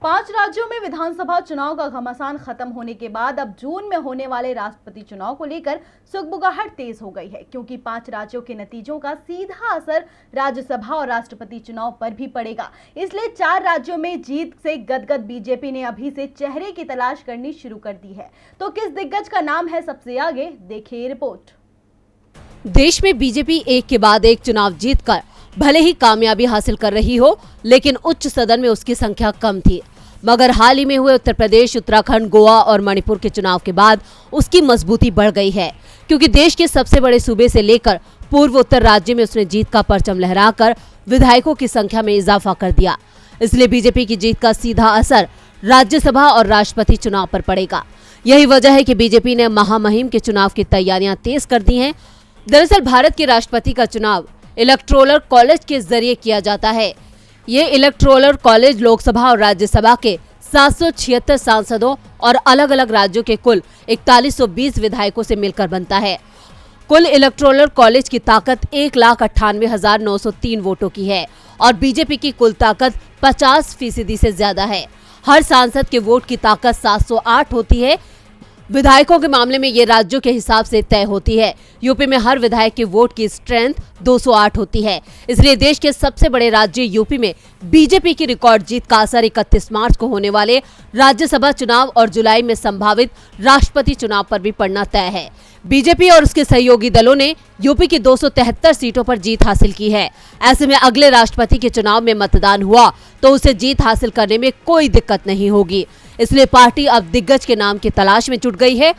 5 राज्यों में विधानसभा चुनाव का घमासान खत्म होने के बाद अब जून में होने वाले राष्ट्रपति चुनाव को लेकर सुगबुगाहट तेज हो गई है, क्योंकि 5 राज्यों के नतीजों का सीधा असर राज्यसभा और राष्ट्रपति चुनाव पर भी पड़ेगा। इसलिए 4 राज्यों में जीत से गदगद बीजेपी ने अभी से चेहरे की तलाश करनी शुरू कर दी है। तो किस दिग्गज का नाम है सबसे आगे, देखिए रिपोर्ट। देश में बीजेपी एक के बाद एक चुनाव जीतकर भले ही कामयाबी हासिल कर रही हो, लेकिन उच्च सदन में उसकी संख्या कम थी। मगर हाल ही में हुए उत्तर प्रदेश, उत्तराखंड, गोवा और मणिपुर के चुनाव के बाद उसकी मजबूती बढ़ गई है, क्योंकि देश के सबसे बड़े सूबे से लेकर पूर्व उत्तर राज्य में उसने जीत का परचम लहराकर विधायकों की संख्या में इजाफा कर दिया। इसलिए बीजेपी की जीत का सीधा असर राज्यसभा और राष्ट्रपति चुनाव पर पड़ेगा। यही वजह है कि बीजेपी ने महामहिम के चुनाव की तैयारियां तेज कर दी हैं। दरअसल भारत के राष्ट्रपति का चुनाव इलेक्टोरल कॉलेज के जरिए किया जाता है। ये इलेक्टोरल कॉलेज लोकसभा और राज्यसभा के 776 सांसदों और अलग अलग राज्यों के कुल 4120 विधायकों से मिलकर बनता है। कुल इलेक्टोरल कॉलेज की ताकत 1,98,903 वोटों की है और बीजेपी की कुल ताकत 50% से ज्यादा है। हर सांसद के वोट की ताकत 708 होती है। विधायकों के मामले में ये राज्यों के हिसाब से तय होती है। यूपी में हर विधायक के वोट की स्ट्रेंथ 208 होती है। इसलिए देश के सबसे बड़े राज्य यूपी में बीजेपी की रिकॉर्ड जीत का असर 31 मार्च को होने वाले राज्यसभा चुनाव और जुलाई में संभावित राष्ट्रपति चुनाव पर भी पड़ना तय है। बीजेपी और उसके सहयोगी दलों ने यूपी की 273 सीटों पर जीत हासिल की है। ऐसे में अगले राष्ट्रपति के चुनाव में मतदान हुआ तो उसे जीत हासिल करने में कोई दिक्कत नहीं होगी। इसलिए पार्टी अब दिग्गज के नाम की तलाश में जुट गई है।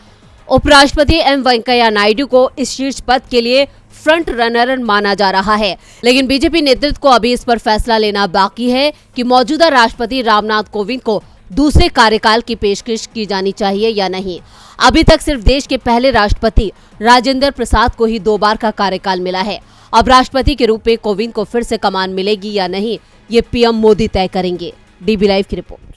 उपराष्ट्रपति एम वेंकैया नायडू को इस शीर्ष पद के लिए फ्रंट रनर माना जा रहा है, लेकिन बीजेपी नेतृत्व को अभी इस पर फैसला लेना बाकी है कि मौजूदा राष्ट्रपति रामनाथ कोविंद को दूसरे कार्यकाल की पेशकश की जानी चाहिए या नहीं। अभी तक सिर्फ देश के पहले राष्ट्रपति राजेंद्र प्रसाद को ही 2 बार का कार्यकाल मिला है। अब राष्ट्रपति के रूप में कोविंद को फिर से कमान मिलेगी या नहीं, ये पीएम मोदी तय करेंगे। डीबी लाइव की रिपोर्ट।